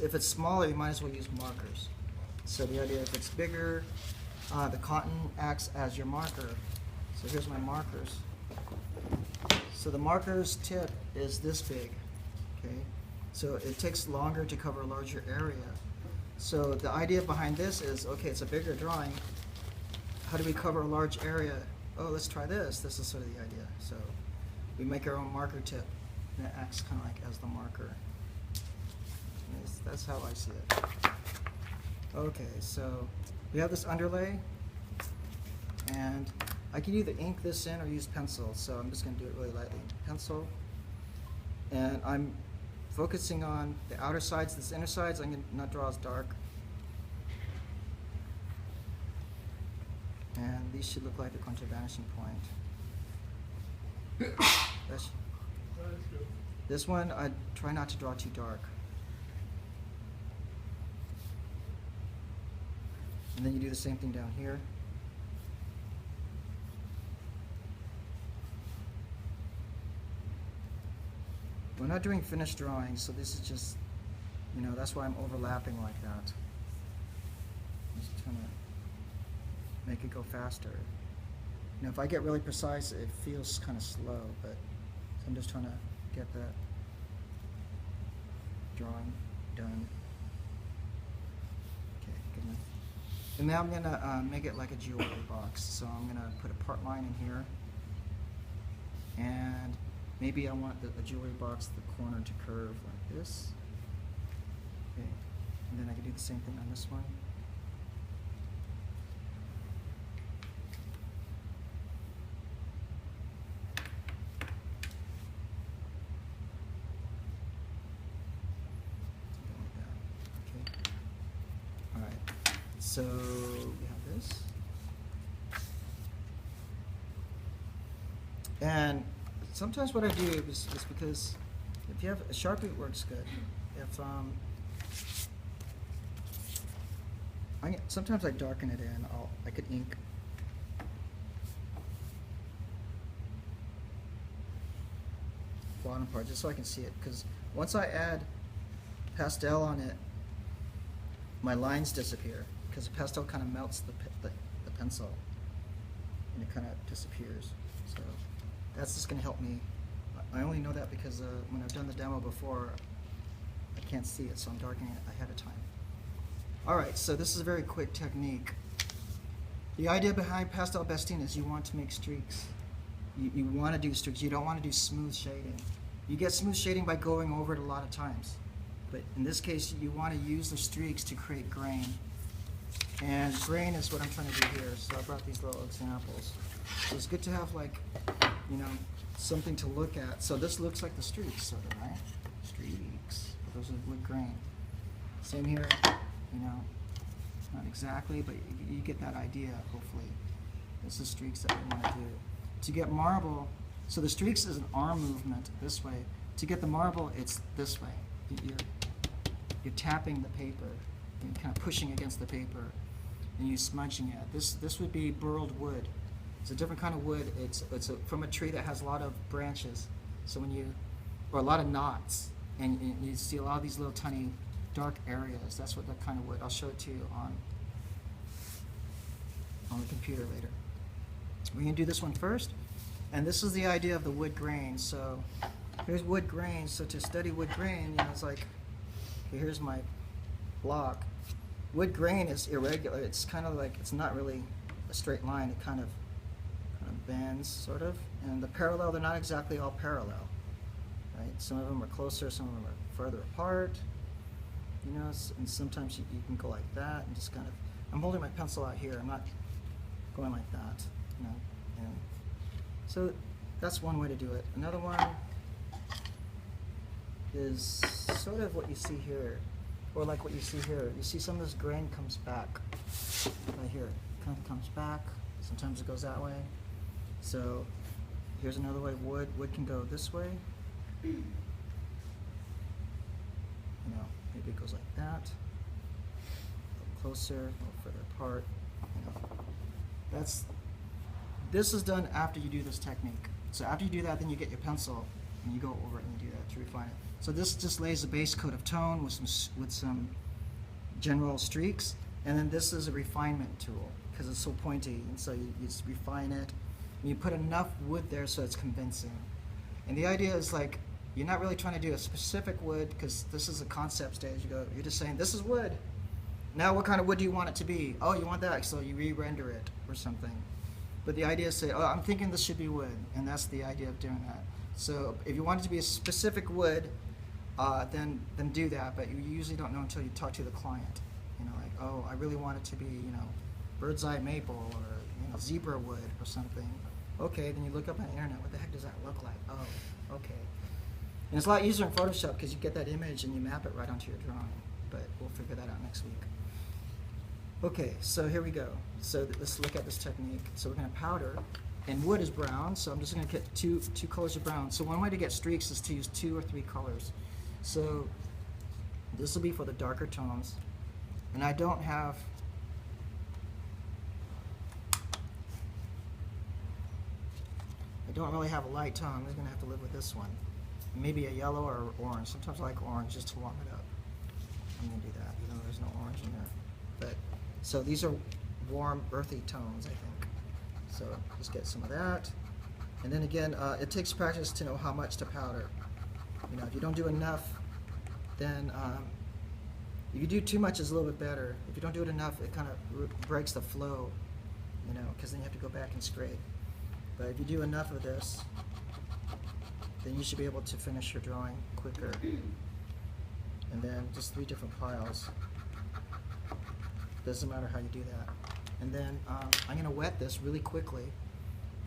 If it's smaller, you might as well use markers. So the idea, if it's bigger, the cotton acts as your marker. So here's my markers. So the marker's tip is this big, okay? So it takes longer to cover a larger area. So the idea behind this is, okay, it's a bigger drawing. How do we cover a large area? Oh, let's try this. This is sort of the idea. So we make our own marker tip, and it acts kind of like as the marker. That's how I see it. Okay, so we have this underlay, and I can either ink this in or use pencil, so I'm just going to do it really lightly. Pencil, and I'm focusing on the outer sides. This inner sides I'm going to not draw as dark. And these should look like they're going to vanishing point. This one, I try not to draw too dark. And then you do the same thing down here. We're not doing finished drawings, so this is just, that's why I'm overlapping like that. Just trying to make it go faster. If I get really precise, it feels kind of slow, but I'm just trying to get that drawing done. Okay, good enough. And now I'm going to make it like a jewelry box. So I'm going to put a part line in here. And maybe I want the jewelry box, the corner to curve like this. Okay. And then I can do the same thing on this one. So we have this. And sometimes what I do is because if you have a Sharpie, it works good. If sometimes I darken it in. I could ink. Bottom part just so I can see it, because once I add pastel on it, my lines disappear. Because the pastel kind of melts the pencil, and it kind of disappears. So that's just going to help me. I only know that because when I've done the demo before, I can't see it, so I'm darkening it ahead of time. All right, so this is a very quick technique. The idea behind pastel besting is you want to make streaks. You want to do streaks. You don't want to do smooth shading. You get smooth shading by going over it a lot of times. But in this case, you want to use the streaks to create grain. And grain is what I'm trying to do here, so I brought these little examples. So it's good to have, like, something to look at. So this looks like the streaks, sort of, right? Streaks. Those are wood grain. Same here, not exactly, but you get that idea, hopefully. This is streaks that we want to do. To get marble, so the streaks is an arm movement this way. To get the marble, it's this way. You're tapping the paper. You're kind of pushing against the paper, and you smudging it. This would be burled wood. It's a different kind of wood. It's from a tree that has a lot of branches. So or a lot of knots, and you see a lot of these little tiny dark areas. That's what that kind of wood. I'll show it to you on the computer later. We're gonna do this one first, and this is the idea of the wood grain. So here's wood grain. So to study wood grain, it's like, okay, here's my block. Wood grain is irregular. It's kind of like, it's not really a straight line. It kind of bends, sort of. And the parallel, they're not exactly all parallel, right? Some of them are closer, some of them are further apart. And sometimes you can go like that and just kind of, I'm holding my pencil out here. I'm not going like that, And so that's one way to do it. Another one is sort of what you see here. Or like what you see here. You see some of this grain comes back right here. It kind of comes back. Sometimes it goes that way. So here's another way. Wood can go this way. Maybe it goes like that. A little closer, a little further apart. This is done after you do this technique. So after you do that, then you get your pencil and you go over it and you do that to refine it. So this just lays a base coat of tone with some general streaks, and then this is a refinement tool because it's so pointy, and so you just refine it. And you put enough wood there so it's convincing. And the idea is like you're not really trying to do a specific wood because this is a concept stage. You're just saying this is wood. Now what kind of wood do you want it to be? Oh, you want that, so you re-render it or something. But the idea is say, oh, I'm thinking this should be wood, and that's the idea of doing that. So if you want it to be a specific wood, then do that. But you usually don't know until you talk to the client. You know, like, oh, I really want it to be, you know, bird's eye maple or, you know, zebra wood or something. Okay, then you look up on the internet. What the heck does that look like? Oh, okay. And it's a lot easier in Photoshop because you get that image and you map it right onto your drawing. But we'll figure that out next week. Okay, so here we go. So let's look at this technique. So we're going to powder, and wood is brown, so I'm just going to get two colors of brown. So one way to get streaks is to use 2 or 3 colors. So this will be for the darker tones, and I don't really have a light tone. I'm just going to have to live with this one. Maybe a yellow or orange. Sometimes I like orange just to warm it up. I'm going to do that, even though there's no orange in there. But so these are warm, earthy tones, I think. So just get some of that. And then again, it takes practice to know how much to powder. You know, if you don't do enough, then if you do too much, it's a little bit better. If you don't do it enough, it kind of breaks the flow, you know, because then you have to go back and scrape. But if you do enough of this, then you should be able to finish your drawing quicker. And then just 3 different piles. Doesn't matter how you do that. And then I'm going to wet this really quickly,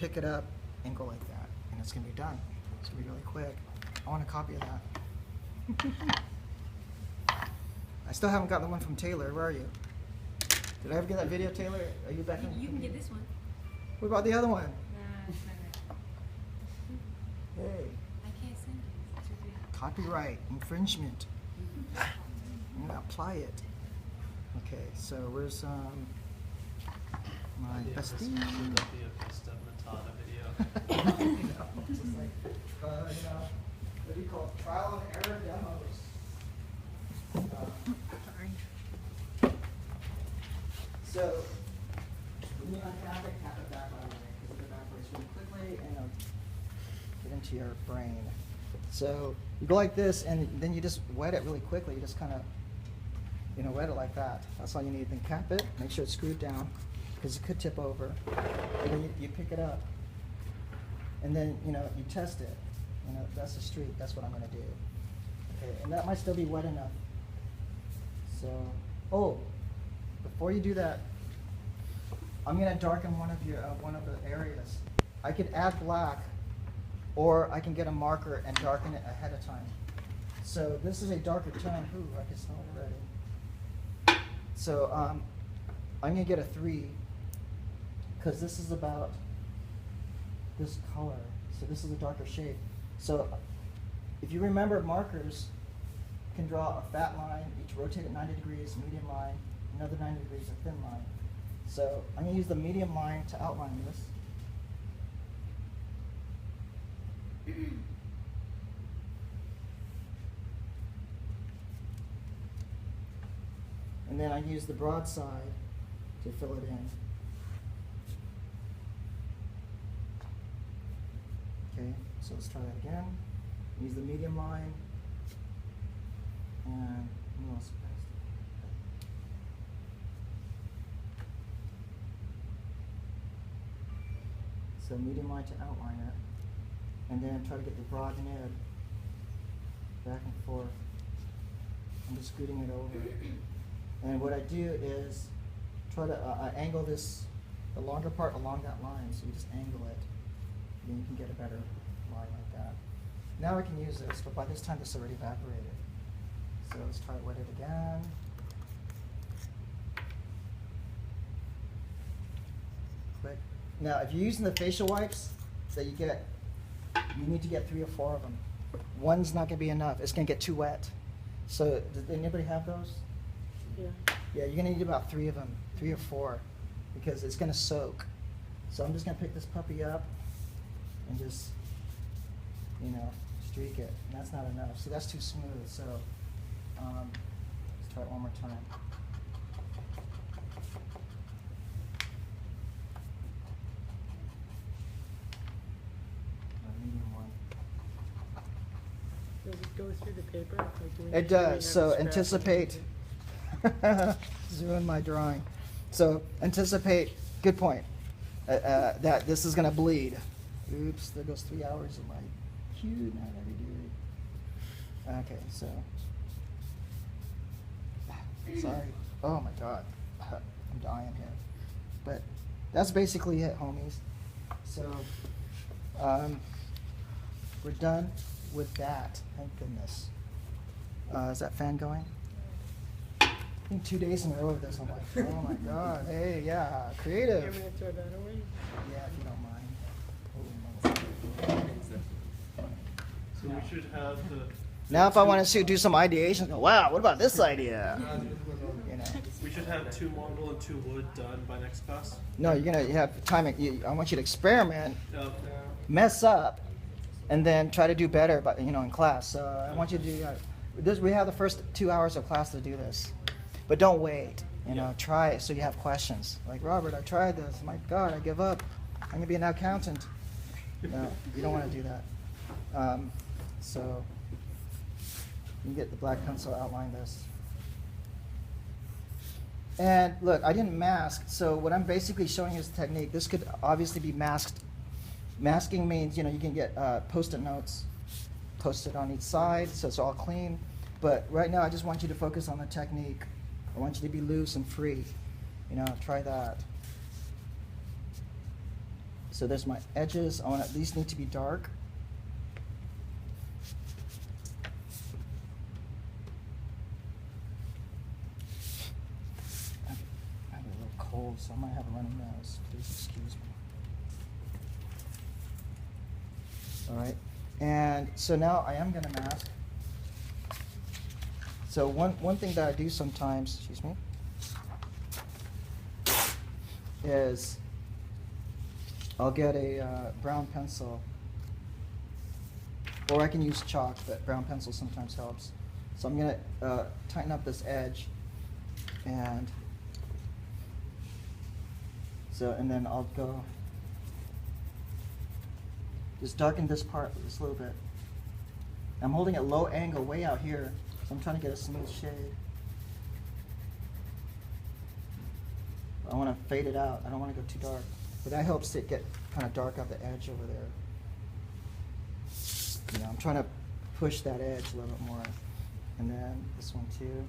pick it up, and go like that. And it's going to be done. It's going to be really quick. I want a copy of that. I still haven't got the one from Taylor. Where are you? Did I ever get that video, Taylor? Are you back in? You can get this one. What about the other one? It's not good. Hey. I can't send it. It's too big. Copyright infringement. I'm gonna apply it. Okay, so where's my bestie? Should be a best of Matata video. You know, it's just like, you know, what do you call it? Trial and error demos. So, when you untap it, tap it back on there because it evaporates really quickly and it'll get into your brain. So you go like this, and then you just wet it really quickly. You just kind of, you know, wet it like that. That's all you need. Then cap it. Make sure it's screwed down because it could tip over. And then you pick it up, and then you know you test it. You know, that's a streak. That's what I'm going to do. Okay, and that might still be wet enough. So, oh, before you do that, I'm going to darken one of the areas. I could add black, or I can get a marker and darken it ahead of time. So this is a darker tone. Ooh, I can smell it already. So I'm going to get a 3 because this is about this color. So this is a darker shade. So if you remember, markers can draw a fat line, each rotate at 90 degrees, medium line, another 90 degrees, a thin line. So I'm going to use the medium line to outline this. And then I use the broad side to fill it in. Okay, so let's try that again. Use the medium line. And what else? So medium line to outline it. And then try to get the broad nib back and forth. I'm just scooting it over. And what I do is try to angle the longer part along that line. So you just angle it, and then you can get a better line like that. Now we can use this, but by this time this already evaporated. So let's try to wet it again. Click. Now, if you're using the facial wipes that you get, you need to get 3 or 4 of them. One's not going to be enough. It's going to get too wet. So, does anybody have those? Yeah. Yeah, you're going to need about 3 of them, 3 or 4, because it's going to soak. So I'm just going to pick this puppy up and just, you know, just streak it, and that's not enough. See, that's too smooth, so let's try it one more time. A medium one. Does it go through the paper? Like when It you're doing does, so a scrap anticipate, ruin my drawing. So anticipate, good point, that this is gonna bleed. Oops, there goes 3 hours of my cue, now I gotta redo it. Okay, so, sorry, oh my God, I'm dying here. But that's basically it, homies. So, we're done with that, thank goodness. Is that fan going? I think 2 days in a row of this, I'm like, oh my God, hey, yeah, You're creative. gonna throw that away? Yeah, if you don't mind. Holy moly. So we should have the. Now if I want to do some ideation, go, wow, what about this idea? You know. We should have 2 marble and 2 wood done by next class. No, you have time, I want you to experiment, Okay. mess up, and then try to do better, but in class. So I want you to do this. We have the first 2 hours of class to do this, but don't wait. Try it so you have questions. Like, Robert, I tried this. My God, I give up. I'm gonna be an accountant. No, you don't want to do that. So you get the black pencil, outline this. And look, I didn't mask, so what I'm basically showing you is the technique. This could obviously be masked. Masking means, you can get Post-it notes posted on each side, so it's all clean. But right now, I just want you to focus on the technique. I want you to be loose and free. Try that. So there's my edges. These need to be dark. I'm a little cold, so I might have a runny nose. Please excuse me. All right, and so now I am going to mask. So one thing that I do sometimes, excuse me, is I'll get a brown pencil, or I can use chalk, but brown pencil sometimes helps. So I'm going to tighten up this edge, and then I'll go, just darken this part just a little bit. I'm holding it low angle way out here, so I'm trying to get a smooth shade. I want to fade it out. I don't want to go too dark. But that helps it get kind of dark at the edge over there. I'm trying to push that edge a little bit more. And then this one too.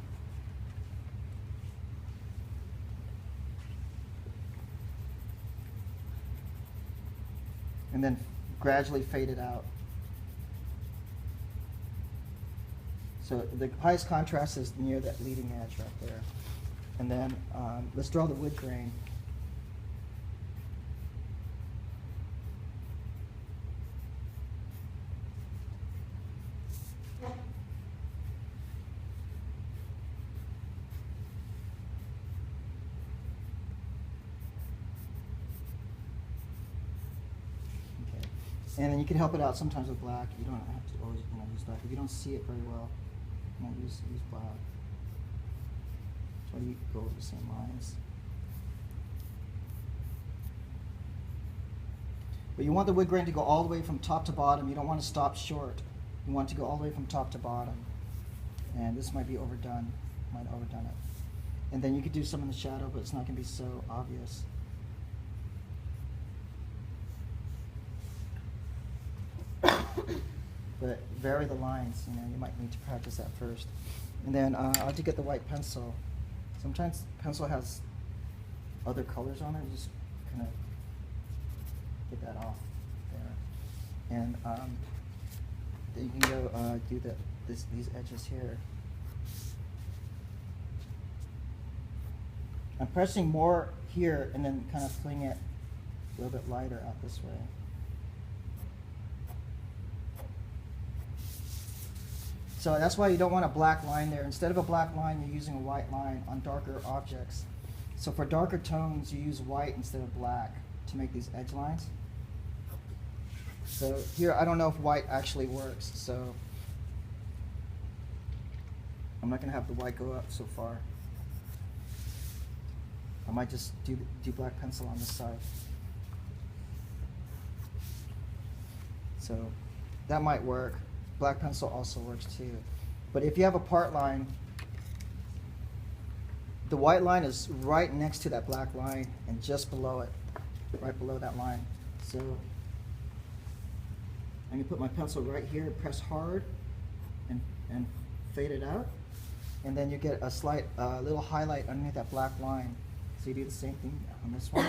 And then gradually fade it out. So the highest contrast is near that leading edge right there. And then let's draw the wood grain. And then you can help it out sometimes with black. You don't have to always use black. If you don't see it very well, use black. Try to go over the same lines. But you want the wood grain to go all the way from top to bottom. You don't want to stop short. You want it to go all the way from top to bottom. And this might be overdone. Might have overdone it. And then you could do some in the shadow, but it's not going to be so obvious. But vary the lines, you might need to practice that first. And then I'll have to get the white pencil. Sometimes pencil has other colors on it, you just kind of get that off there. And then you can go do these edges here. I'm pressing more here and then kind of fling it a little bit lighter out this way. So that's why you don't want a black line there. Instead of a black line, you're using a white line on darker objects. So for darker tones, you use white instead of black to make these edge lines. So here, I don't know if white actually works, so I'm not gonna have the white go up so far. I might just do black pencil on this side. So that might work. Black pencil also works too. But if you have a part line, the white line is right next to that black line and just below it, right below that line. So I'm gonna put my pencil right here, press hard, and fade it out. And then you get a slight little highlight underneath that black line. So you do the same thing on this one.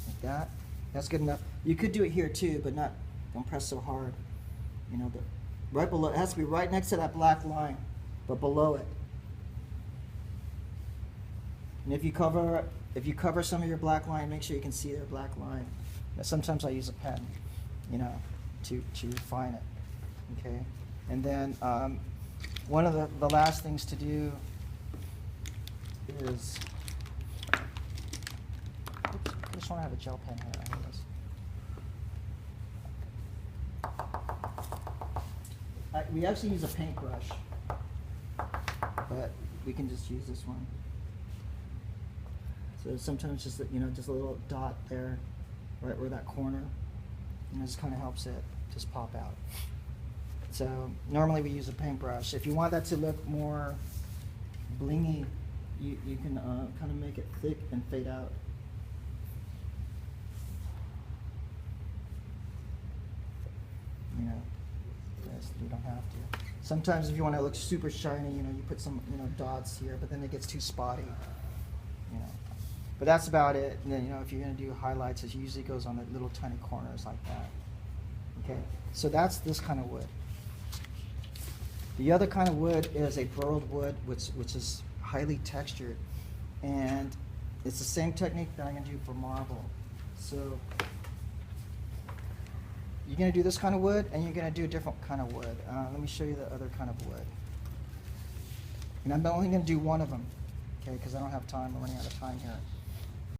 Like that. That's good enough. You could do it here too, but don't press so hard. You know, right below, it has to be right next to that black line, but below it. And if you cover some of your black line, make sure you can see their black line. Now, sometimes I use a pen, you know, to refine it. Okay, and then one of the last things to do is, oops, I just want to have a gel pen here. I need this. We actually use a paintbrush, but we can just use this one. So sometimes just just a little dot there, right where that corner, and this kind of helps it just pop out. So normally we use a paintbrush. If you want that to look more blingy, you can kind of make it thick and fade out. You know, yes, you don't have to. Sometimes if you want to look super shiny, you put some dots here, but then it gets too spotty. But that's about it. And then if you're going to do highlights, it usually goes on the little tiny corners like that. Okay, so that's this kind of wood. The other kind of wood is a burled wood, which is highly textured, and it's the same technique that I'm going to do for marble. So you're going to do this kind of wood, and you're going to do a different kind of wood. Let me show you the other kind of wood. And I'm only going to do one of them, okay? Because I don't have time. I'm running out of time here.